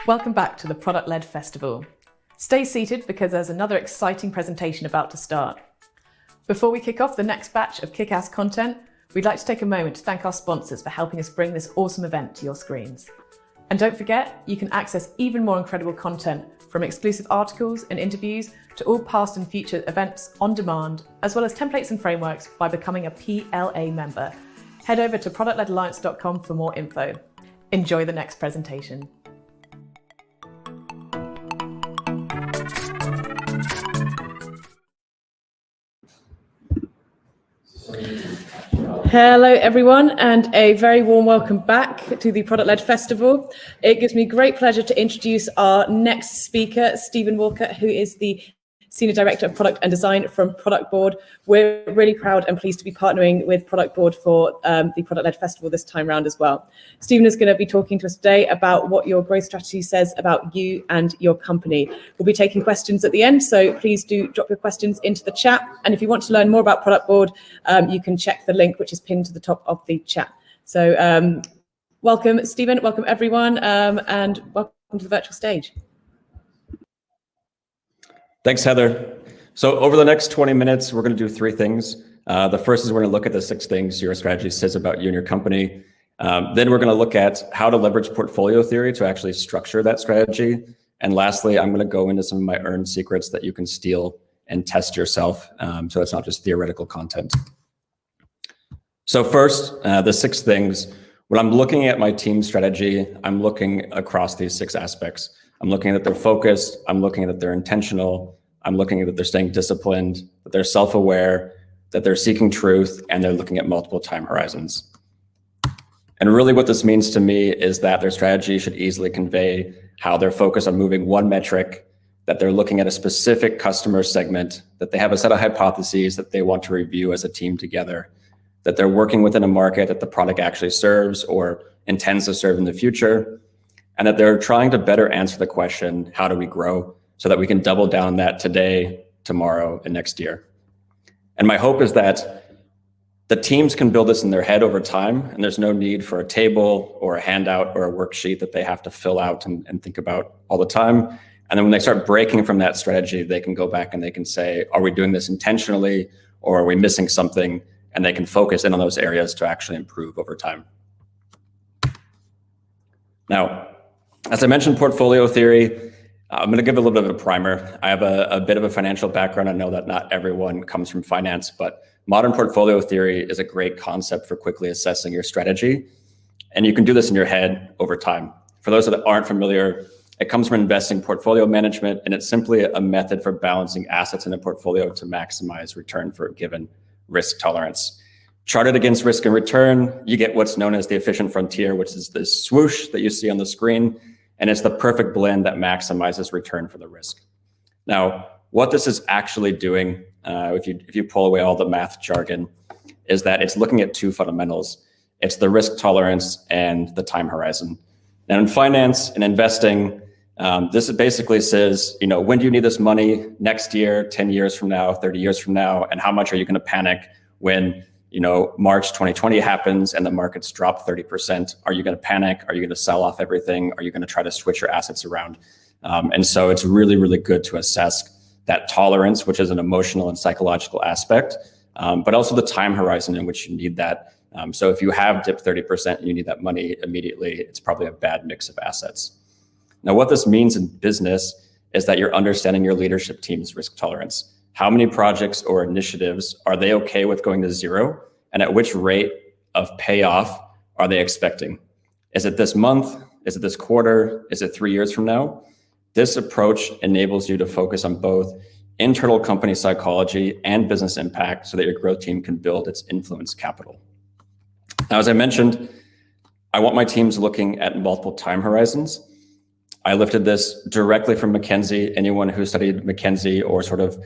Welcome back to the Product-Led Festival. Stay seated because there's another exciting presentation about to start. Before we kick off the next batch of kick-ass content, we'd like to take a moment to thank our sponsors for helping us bring this awesome event to your screens. And don't forget, you can access even more incredible content from exclusive articles and interviews to all past and future events on demand, as well as templates and frameworks by becoming a PLA member. Head over to productledalliance.com for more info. Enjoy the next presentation. Hello everyone, and a very warm welcome back to the Product-Led Festival. It gives me great pleasure to introduce our next speaker, Stephen Walker, who is the Senior Director of Product and Design from Product Board. We're really proud and pleased to be partnering with Product Board for the Product-Led Festival this time round as well. Stephen is going to be talking to us today about what your growth strategy says about you and your company. We'll be taking questions at the end, so please do drop your questions into the chat. And if you want to learn more about Product Board, you can check the link which is pinned to the top of the chat. So welcome, Stephen, welcome everyone, and welcome to the virtual stage. Thanks, Heather. So over the next 20 minutes, we're going to do three things. The first is we're going to look at the 6 things your strategy says about you and your company. Then we're going to look at how to leverage portfolio theory to actually structure that strategy. And lastly, I'm going to go into some of my earned secrets that you can steal and test yourself. So it's not just theoretical content. So first, the 6 things. When I'm looking at my team strategy, I'm looking across these 6 aspects. I'm looking at that they're focused, I'm looking at that they're intentional, I'm looking at that they're staying disciplined, that they're self-aware, that they're seeking truth, and they're looking at multiple time horizons. And really what this means to me is that their strategy should easily convey how they're focused on moving one metric, that they're looking at a specific customer segment, that they have a set of hypotheses that they want to review as a team together, that they're working within a market that the product actually serves or intends to serve in the future, and that they're trying to better answer the question, how do we grow, so that we can double down that today, tomorrow, and next year. And my hope is that the teams can build this in their head over time, and there's no need for a table or a handout or a worksheet that they have to fill out and think about all the time. And then when they start breaking from that strategy, they can go back and they can say, are we doing this intentionally, or are we missing something? And they can focus in on those areas to actually improve over time. Now, as I mentioned, portfolio theory, I'm going to give a little bit of a primer. I have a bit of a financial background. I know that not everyone comes from finance, but modern portfolio theory is a great concept for quickly assessing your strategy. And you can do this in your head over time. For those that aren't familiar, it comes from investing portfolio management, and it's simply a method for balancing assets in a portfolio to maximize return for a given risk tolerance. Charted against risk and return, you get what's known as the efficient frontier, which is this swoosh that you see on the screen. And it's the perfect blend that maximizes return for the risk. Now, what this is actually doing, if you pull away all the math jargon, is that it's looking at 2 fundamentals. It's the risk tolerance and the time horizon. Now in finance and investing, this basically says, when do you need this money? Next year, 10 years from now, 30 years from now, and how much are you going to panic when March 2020 happens and the markets drop 30%. Are you going to panic? Are you going to sell off everything? Are you going to try to switch your assets around? And so it's really, really good to assess that tolerance, which is an emotional and psychological aspect, but also the time horizon in which you need that. So if you have dipped 30% and you need that money immediately, it's probably a bad mix of assets. Now, what this means in business is that you're understanding your leadership team's risk tolerance. How many projects or initiatives are they okay with going to 0? And at which rate of payoff are they expecting? Is it this month? Is it this quarter? Is it 3 years from now? This approach enables you to focus on both internal company psychology and business impact so that your growth team can build its influence capital. Now, as I mentioned, I want my teams looking at multiple time horizons. I lifted this directly from McKinsey. Anyone who studied McKinsey or sort of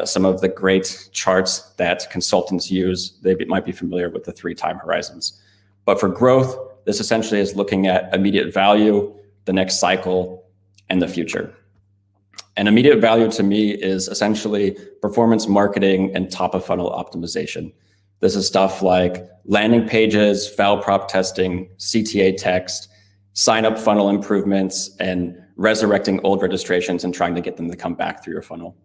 some of the great charts that consultants use, they might be familiar with the 3 time horizons. But for growth, this essentially is looking at immediate value, the next cycle, and the future. And immediate value to me is essentially performance marketing and top of funnel optimization. This is stuff like landing pages, val prop testing, CTA text, sign-up funnel improvements, and resurrecting old registrations and trying to get them to come back through your funnel.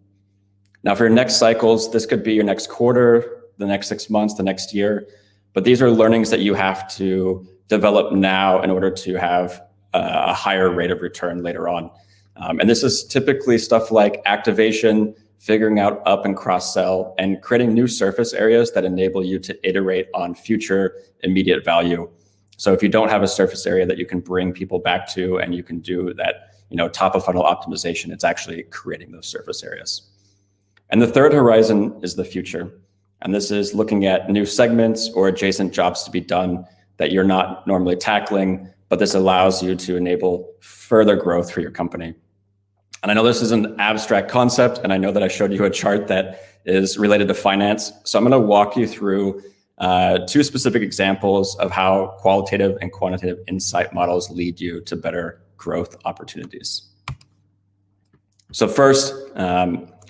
Now, for your next cycles, this could be your next quarter, the next 6 months, the next year, but these are learnings that you have to develop now in order to have a higher rate of return later on. And this is typically stuff like activation, figuring out up and cross-sell, and creating new surface areas that enable you to iterate on future immediate value. So if you don't have a surface area that you can bring people back to and you can do that, top of funnel optimization, it's actually creating those surface areas. And the third horizon is the future. And this is looking at new segments or adjacent jobs to be done that you're not normally tackling, but this allows you to enable further growth for your company. And I know this is an abstract concept, and I know that I showed you a chart that is related to finance. So I'm going to walk you through two specific examples of how qualitative and quantitative insight models lead you to better growth opportunities. So first,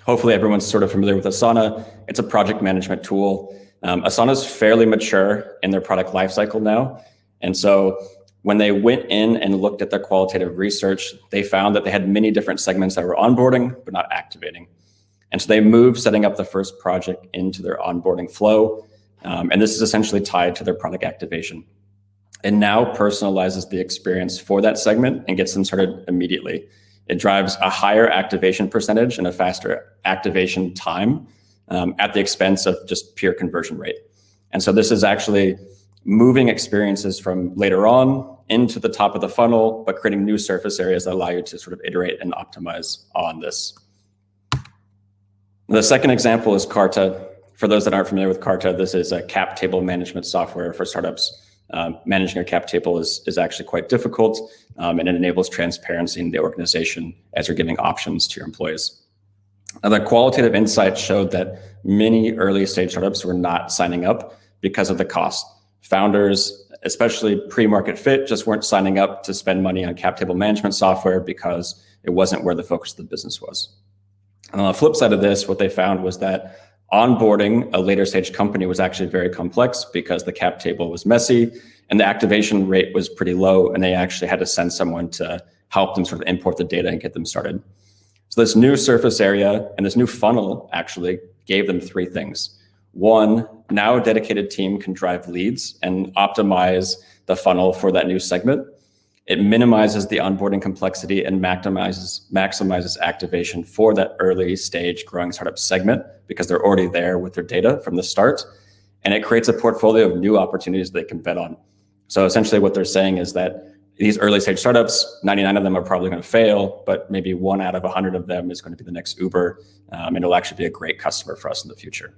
hopefully everyone's sort of familiar with Asana. It's a project management tool. Asana is fairly mature in their product lifecycle now. And so when they went in and looked at their qualitative research, they found that they had many different segments that were onboarding, but not activating. And so they moved setting up the first project into their onboarding flow. And this is essentially tied to their product activation. It now personalizes the experience for that segment and gets them started immediately. It drives a higher activation percentage and a faster activation time at the expense of just pure conversion rate. And so this is actually moving experiences from later on into the top of the funnel, but creating new surface areas that allow you to sort of iterate and optimize on this. The second example is Carta. For those that aren't familiar with Carta, this is a cap table management software for startups. Managing a cap table is actually quite difficult, and it enables transparency in the organization as you're giving options to your employees. Now, the qualitative insights showed that many early stage startups were not signing up because of the cost. Founders, especially pre-market fit, just weren't signing up to spend money on cap table management software because it wasn't where the focus of the business was. And on the flip side of this, what they found was that onboarding a later stage company was actually very complex because the cap table was messy and the activation rate was pretty low, and they actually had to send someone to help them sort of import the data and get them started. So this new surface area and this new funnel actually gave them three things. One, now a dedicated team can drive leads and optimize the funnel for that new segment. It minimizes the onboarding complexity and maximizes activation for that early stage growing startup segment because they're already there with their data from the start. And it creates a portfolio of new opportunities they can bet on. So essentially what they're saying is that these early stage startups, 99 of them are probably going to fail, but maybe 1 out of 100 of them is going to be the next Uber. And it'll actually be a great customer for us in the future.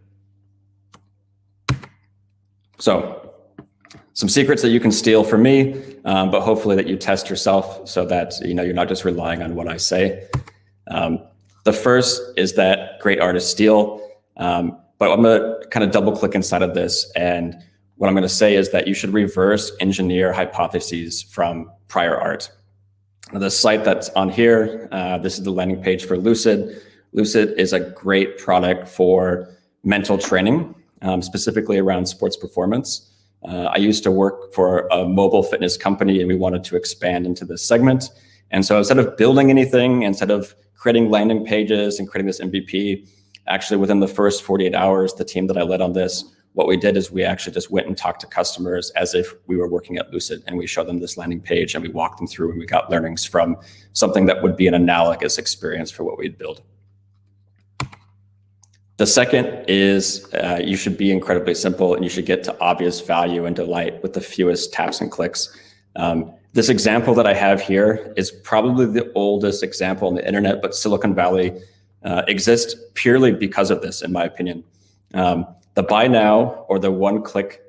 So some secrets that you can steal from me, but hopefully that you test yourself so that you're not just relying on what I say. The first is that great artists steal, but I'm going to kind of double click inside of this. And what I'm going to say is that you should reverse engineer hypotheses from prior art. Now, the site that's on here, this is the landing page for Lucid. Lucid is a great product for mental training, specifically around sports performance. I used to work for a mobile fitness company and we wanted to expand into this segment. And so instead of building anything, instead of creating landing pages and creating this MVP, actually within the first 48 hours, the team that I led on this, what we did is we actually just went and talked to customers as if we were working at Lucid, and we showed them this landing page and we walked them through and we got learnings from something that would be an analogous experience for what we'd build. The second is you should be incredibly simple and you should get to obvious value and delight with the fewest taps and clicks. This example that I have here is probably the oldest example on the internet, but Silicon Valley exists purely because of this, in my opinion. The buy now or the one-click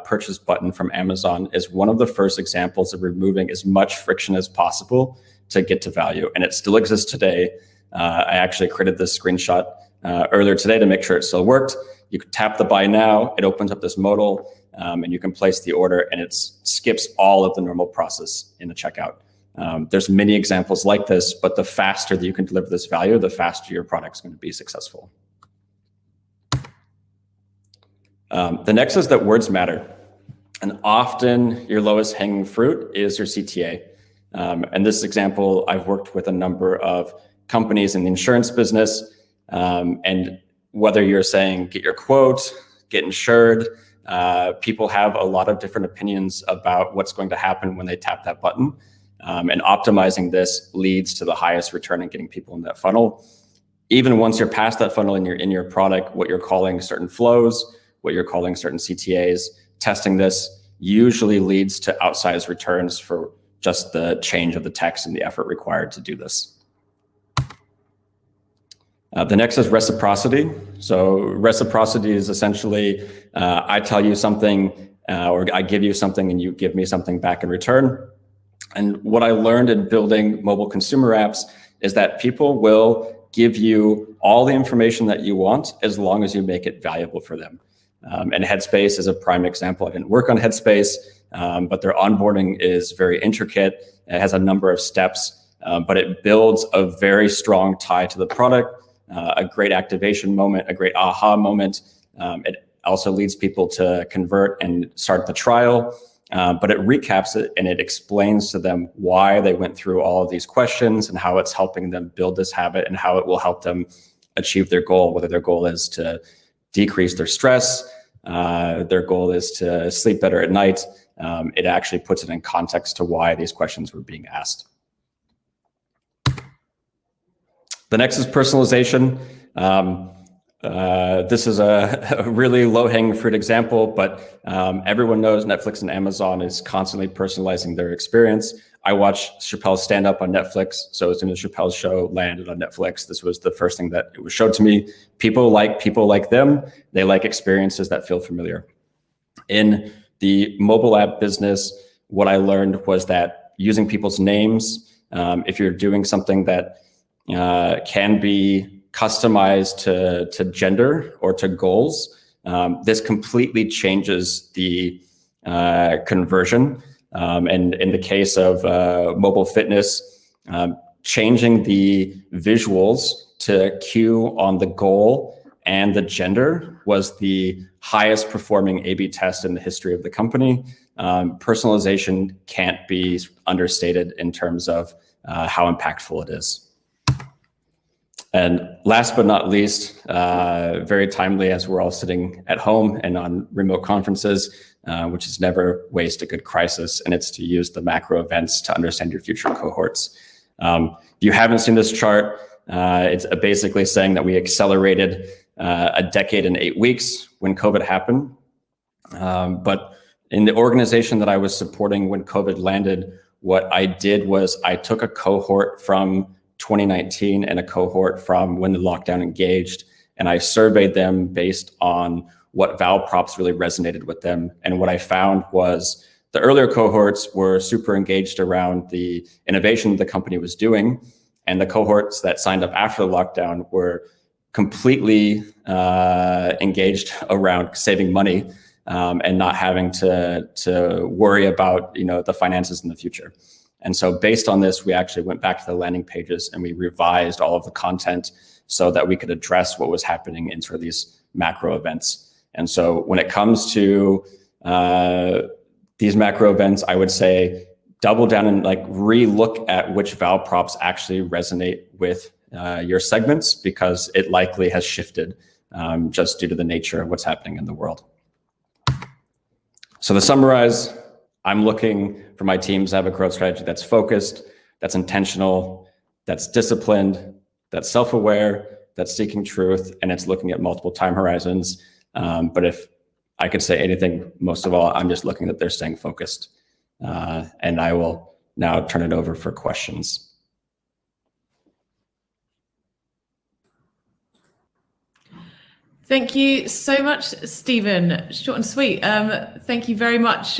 purchase button from Amazon is one of the first examples of removing as much friction as possible to get to value. And it still exists today. I actually created this screenshot earlier today to make sure it still worked. You can tap the buy now, it opens up this modal, and you can place the order, and it skips all of the normal process in the checkout. There's many examples like this, but the faster that you can deliver this value, the faster your product's going to be successful. The next is that words matter. And often your lowest hanging fruit is your CTA. And this example, I've worked with a number of companies in the insurance business, and whether you're saying get your quote, get insured, people have a lot of different opinions about what's going to happen when they tap that button. And optimizing this leads to the highest return in getting people in that funnel. Even once you're past that funnel in your product, what you're calling certain flows, what you're calling certain CTAs, testing this usually leads to outsized returns for just the change of the text and the effort required to do this. The next is reciprocity. So reciprocity is essentially, I tell you something or I give you something and you give me something back in return. And what I learned in building mobile consumer apps is that people will give you all the information that you want as long as you make it valuable for them. And Headspace is a prime example. I didn't work on Headspace, but their onboarding is very intricate. It has a number of steps, but it builds a very strong tie to the product, a great activation moment, a great aha moment. It also leads people to convert and start the trial. But it recaps it and it explains to them why they went through all of these questions and how it's helping them build this habit and how it will help them achieve their goal, whether their goal is to decrease their stress, their goal is to sleep better at night. It actually puts it in context to why these questions were being asked. The next is personalization. This is a really low-hanging fruit example, but everyone knows Netflix and Amazon is constantly personalizing their experience. I watched Chappelle's stand-up on Netflix, so as soon as Chappelle's show landed on Netflix, this was the first thing that it was showed to me. People like them. They like experiences that feel familiar. In the mobile app business, what I learned was that using people's names, if you're doing something that can be customized to gender or to goals, this completely changes the conversion. And in the case of mobile fitness, changing the visuals to cue on the goal and the gender was the highest performing A/B test in the history of the company. Personalization can't be understated in terms of how impactful it is. And last but not least, very timely as we're all sitting at home and on remote conferences, which is never waste a good crisis, and it's to use the macro events to understand your future cohorts. If you haven't seen this chart, it's basically saying that we accelerated a decade in 8 weeks when COVID happened. But in the organization that I was supporting when COVID landed, what I did was I took a cohort from 2019 and a cohort from when the lockdown engaged, and I surveyed them based on what Val props really resonated with them. And what I found was the earlier cohorts were super engaged around the innovation the company was doing, and the cohorts that signed up after the lockdown were completely engaged around saving money and not having to worry about the finances in the future. And so based on this, we actually went back to the landing pages and we revised all of the content so that we could address what was happening in sort of these macro events. And so when it comes to these macro events, I would say double down and re-look at which Val props actually resonate with your segments, because it likely has shifted just due to the nature of what's happening in the world. So to summarize, I'm looking for my teams to have a growth strategy that's focused, that's intentional, that's disciplined, that's self-aware, that's seeking truth, and it's looking at multiple time horizons. But if I could say anything, most of all, I'm just looking that they're staying focused. And I will now turn it over for questions. Thank you so much, Stephen. Short and sweet. Thank you very much.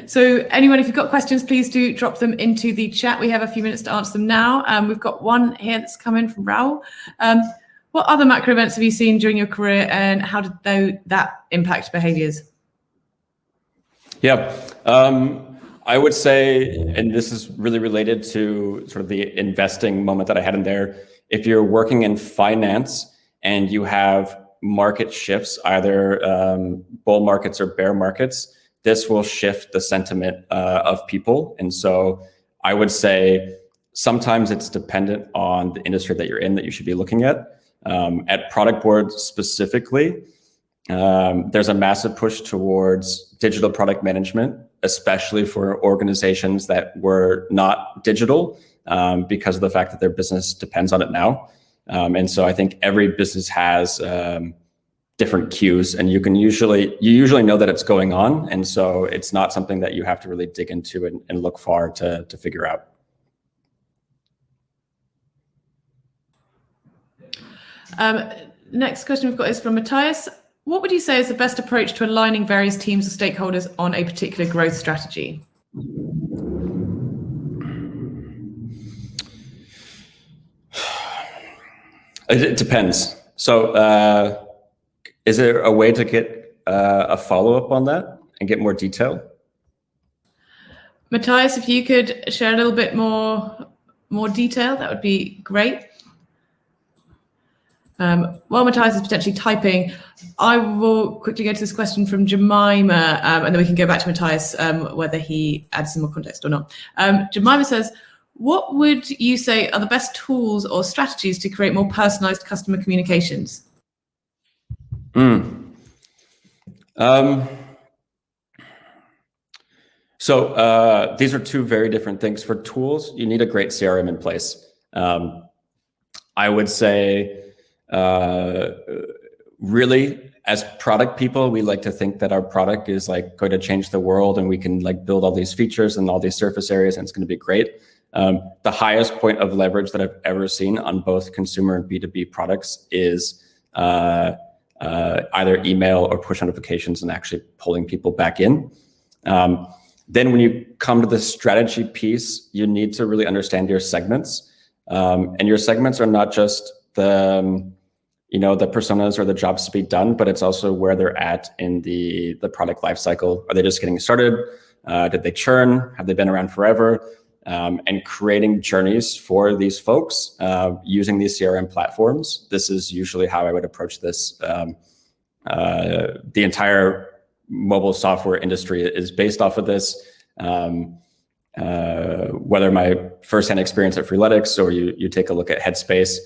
So anyone, if you've got questions, please do drop them into the chat. We have a few minutes to answer them now. We've got one here that's come in from Raul. What other macro events have you seen during your career, and how did that impact behaviors? Yeah, I would say, and this is really related to sort of the investing moment that I had in there. If you're working in finance and you have market shifts, either bull markets or bear markets, this will shift the sentiment of people. And so I would say sometimes it's dependent on the industry that you're in that you should be looking at. At Product Board specifically, there's a massive push towards digital product management, especially for organizations that were not digital because of the fact that their business depends on it now. And so I think every business has different cues, and you usually know that it's going on. And so it's not something that you have to really dig into and look far to figure out. Next question we've got is from Matthias. What would you say is the best approach to aligning various teams or stakeholders on a particular growth strategy? It depends. So is there a way to get a follow-up on that and get more detail? Matthias, if you could share a little bit more detail, that would be great. While Matthias is potentially typing, I will quickly go to this question from Jemima, and then we can go back to Matthias, whether he adds some more context or not. Jemima says, what would you say are the best tools or strategies to create more personalized customer communications? So these are two very different things. For tools, you need a great CRM in place. I would say, really, as product people, we like to think that our product is like going to change the world and we can like build all these features and all these surface areas and it's going to be great. The highest point of leverage that I've ever seen on both consumer and B2B products is either email or push notifications and actually pulling people back in. Then when you come to the strategy piece, you need to really understand your segments. And your segments are not just the personas or the jobs to be done, but it's also where they're at in the product lifecycle. Are they just getting started? Did they churn? Have they been around forever? And creating journeys for these folks using these CRM platforms. This is usually how I would approach this. The entire mobile software industry is based off of this. Whether my firsthand experience at Freeletics or you take a look at Headspace,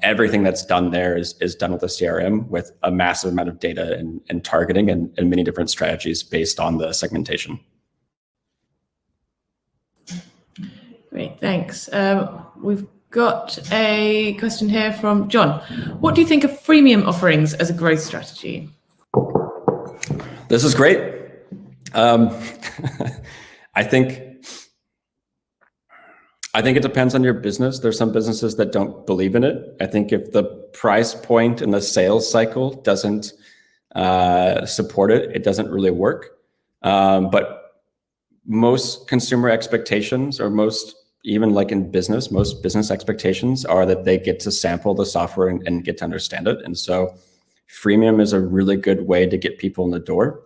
everything that's done there is done with a CRM with a massive amount of data and targeting and many different strategies based on the segmentation. Great, thanks. We've got a question here from John. What do you think of freemium offerings as a growth strategy? This is great. I think it depends on your business. There's some businesses that don't believe in it. I think if the price point and the sales cycle doesn't support it, it doesn't really work. But most consumer expectations, or most, even like in business, most business expectations are that they get to sample the software and get to understand it. And so freemium is a really good way to get people in the door.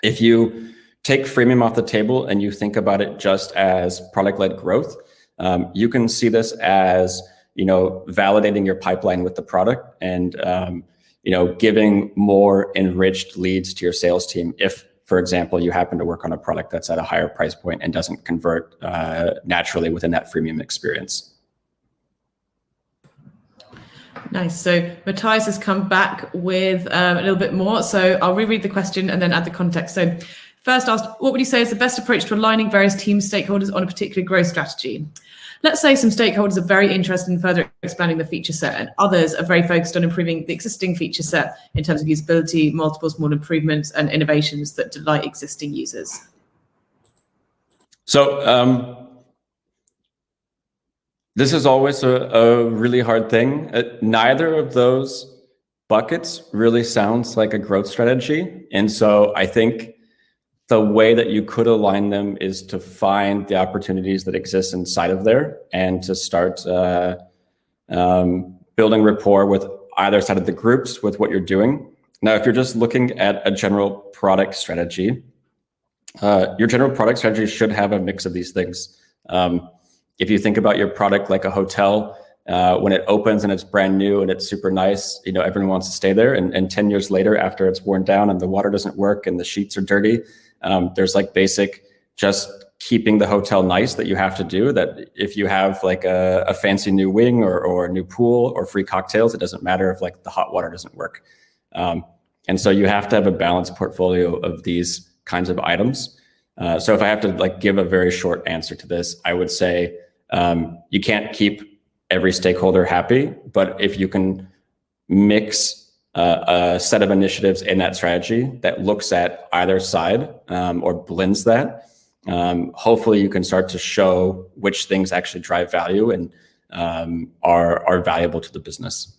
If you take freemium off the table and you think about it just as product-led growth, you can see this as, validating your pipeline with the product and, giving more enriched leads to your sales team. If, for example, you happen to work on a product that's at a higher price point and doesn't convert naturally within that freemium experience. Nice. So Matthias has come back with a little bit more. So I'll reread the question and then add the context. So first asked, what would you say is the best approach to aligning various team stakeholders on a particular growth strategy? Let's say some stakeholders are very interested in further expanding the feature set and others are very focused on improving the existing feature set in terms of usability, multiple small improvements and innovations that delight existing users. So this is always a really hard thing. Neither of those buckets really sounds like a growth strategy. And so I think the way that you could align them is to find the opportunities that exist inside of there and to start building rapport with either side of the groups with what you're doing. Now, if you're just looking at a general product strategy, your general product strategy should have a mix of these things. If you think about your product like a hotel, when it opens and it's brand new and it's super nice, everyone wants to stay there. And 10 years later, after it's worn down and the water doesn't work and the sheets are dirty, there's like basic, just keeping the hotel nice that you have to do, that if you have like a fancy new wing or a new pool or free cocktails, it doesn't matter if like the hot water doesn't work. And so you have to have a balanced portfolio of these kinds of items. So if I have to like give a very short answer to this, I would say you can't keep every stakeholder happy, but if you can mix a set of initiatives in that strategy that looks at either side or blends that, hopefully you can start to show which things actually drive value and are valuable to the business.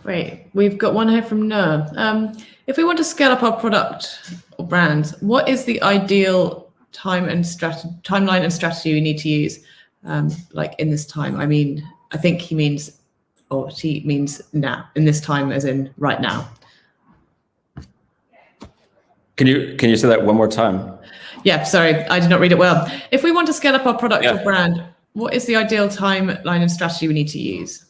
Great. We've got one here from Nur. If we want to scale up our product or brands, what is the ideal timeline and strategy we need to use? Like in this time, I mean, I think he means, or she means now, in this time as in right now. Can you say that one more time? Yeah, sorry, I did not read it well. If we want to scale up our product or brand, what is the ideal timeline and strategy we need to use?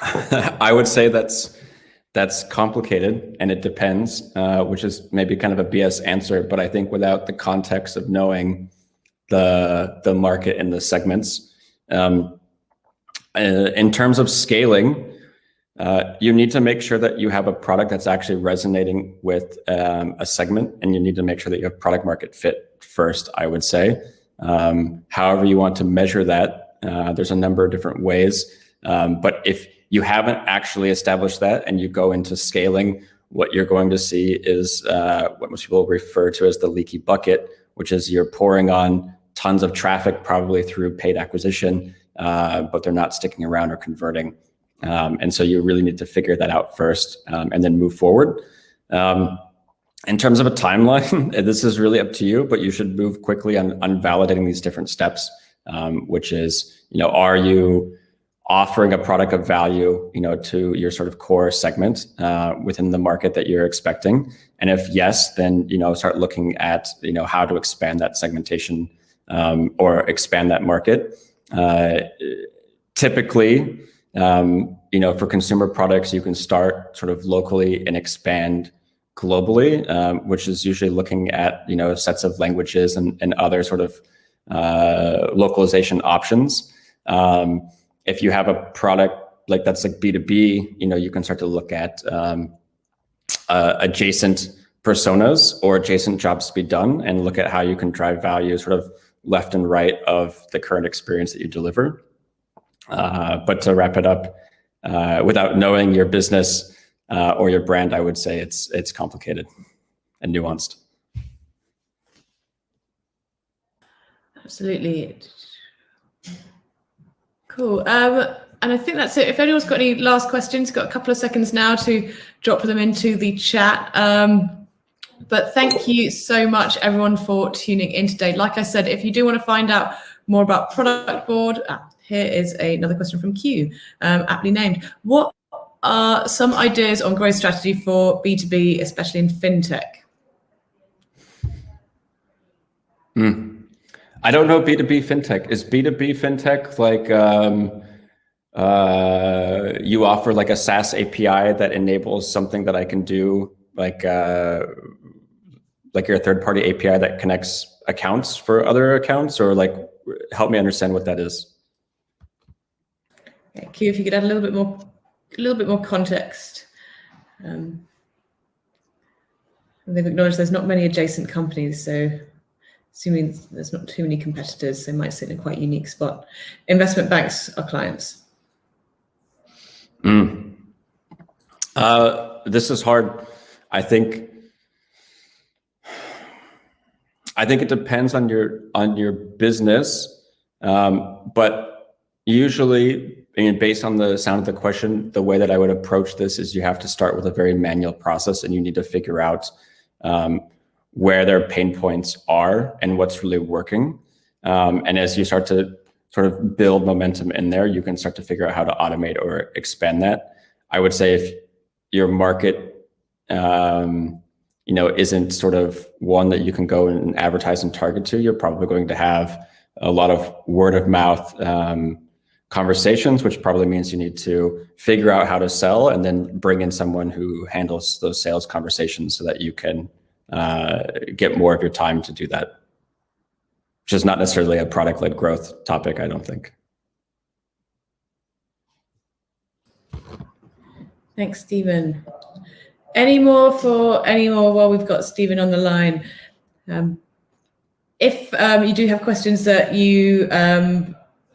I would say that's complicated and it depends, which is maybe kind of a BS answer, but I think without the context of knowing the market and the segments, in terms of scaling, you need to make sure that you have a product that's actually resonating with a segment, and you need to make sure that you have product market fit first, I would say. However you want to measure that, there's a number of different ways, but if you haven't actually established that and you go into scaling, what you're going to see is what most people refer to as the leaky bucket, which is you're pouring on tons of traffic, probably through paid acquisition, but they're not sticking around or converting. And so you really need to figure that out first and then move forward. In terms of a timeline, this is really up to you, but you should move quickly on validating these different steps, which is, are you offering a product of value, to your sort of core segment within the market that you're expecting? And if yes, then, start looking at, how to expand that segmentation or expand that market. Typically, for consumer products, you can start sort of locally and expand globally, which is usually looking at, sets of languages and other sort of localization options. If you have a product like that's like B2B, you can start to look at adjacent personas or adjacent jobs to be done and look at how you can drive value sort of left and right of the current experience that you deliver. But to wrap it up, without knowing your business or your brand, I would say it's complicated and nuanced. Absolutely. Cool. And I think that's it. If anyone's got any last questions, got a couple of seconds now to drop them into the chat. But thank you so much, everyone, for tuning in today. Like I said, if you do want to find out more about Product Board, here is another question from Q, aptly named. What are some ideas on growth strategy for B2B, especially in fintech? I don't know B2B fintech. Is B2B fintech like you offer like a SaaS API that enables something that I can do, like your third-party API that connects accounts for other accounts, or like help me understand what that is? Yeah, Q, if you could add a little bit more context. They've acknowledged there's not many adjacent companies, so assuming there's not too many competitors, they might sit in a quite unique spot. Investment banks are clients. This is hard. I think it depends on your business, but usually, based on the sound of the question, the way that I would approach this is you have to start with a very manual process, and you need to figure out where their pain points are and what's really working. And as you start to sort of build momentum in there, you can start to figure out how to automate or expand that. I would say if your market, isn't sort of one that you can go and advertise and target to, you're probably going to have a lot of word of mouth conversations, which probably means you need to figure out how to sell and then bring in someone who handles those sales conversations so that you can get more of your time to do that, which is not necessarily a product-led growth topic, I don't think. Thanks, Stephen. Any more while we've got Stephen on the line? If you do have questions that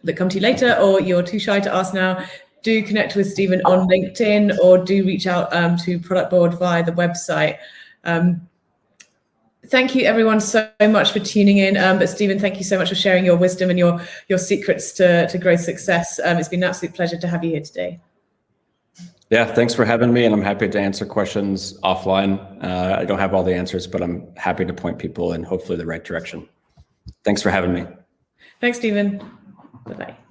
that come to you later, or you're too shy to ask now, do connect with Stephen on LinkedIn, or do reach out to Product Board via the website. Thank you everyone so much for tuning in. But Stephen, thank you so much for sharing your wisdom and your secrets to growth success. It's been an absolute pleasure to have you here today. Yeah, thanks for having me, and I'm happy to answer questions offline. I don't have all the answers, but I'm happy to point people in hopefully the right direction. Thanks for having me. Thanks, Stephen. Bye-bye.